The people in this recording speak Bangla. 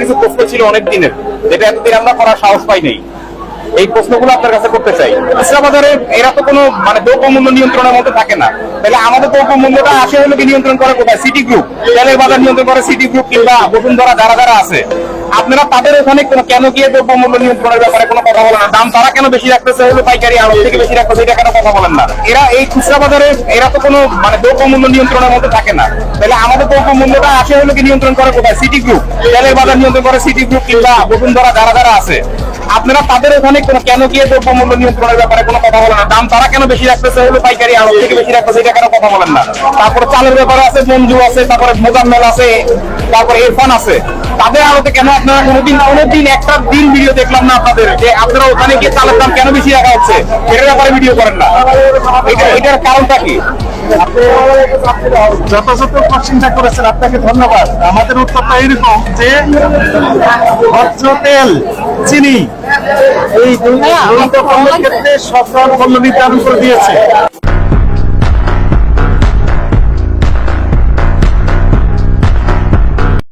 কিছু প্রশ্ন ছিল অনেক দিনের, যেটা এতদিন আমরা করার সাহস পাই নাই। এই প্রশ্নগুলো আপনার কাছে করতে চাই। খুচরা বাজারে এরা তো কোনো দ্রব্য মূল্য নিয়ন্ত্রণের মধ্যে থাকে না, তাহলে আমাদের দ্রব্য মূল্যটা আসে হলো কি নিয়ন্ত্রণ করে কোথায়? City group. তেলের বাজার নিয়ন্ত্রণ করে সিটি গ্রুপ কিংবা বসুন্ধরা, যারা যারা আছে। আপনারা তাদের ওখানে কেন গিয়ে দ্রব্য মূল্য নিয়ন্ত্রণের ব্যাপারে কোনো কথা বলেন না? দাম তারা কেন বেশি রাখতেছে হলো পাইকারি আড়ত থেকে বেশি রাখতেছে, এটা কেন কথা বলেন না? এরা এই খুচরা বাজারে এরা তো কোনো দ্রব্য মূল্য নিয়ন্ত্রণের মধ্যে থাকে না, তাহলে আমাদের দ্রব্য মূল্যটা আসে হলো কি নিয়ন্ত্রণ করে কোথায়? City group. তেলের বাজার নিয়ন্ত্রণ করে সিটি গ্রুপ কিংবা বসুন্ধরা, যারা যারা আছে। আপনারা তাদের ওখানে কেন গিয়ে দ্রব্য মূল্য নিয়ন্ত্রণের ব্যাপারে কোনো কথা বলেন না? দাম তারা কেন বেশি রাখতেছে হলো পাইকারি আড়ত থেকে বেশি রাখতেছে, এটা কেন কথা বলেন না? তারপরে চালের ব্যাপারে আছে মঞ্জু আছে, তারপরে মোজাম্মেল আছে, তারপরে ইরফান আছে। তাদের আড়তে কেন আপনারা কোনোদিন একটা দিন ভিডিও দেখলাম না আপনাদের, যে আপনারা ওখানে গিয়ে চালের দাম কেন বেশি রাখা হচ্ছে এটার ব্যাপারে ভিডিও করেন না? এটার কারণটা কি? যথাযথ চিন্তা করেছেন, আপনাকে ধন্যবাদ। আমাদের উত্তরটা এরকম যে ভোজ্য তেল, চিনি এই দুই ক্ষেত্রে সরকার মূল্য নির্ধারণ করে দিয়েছে।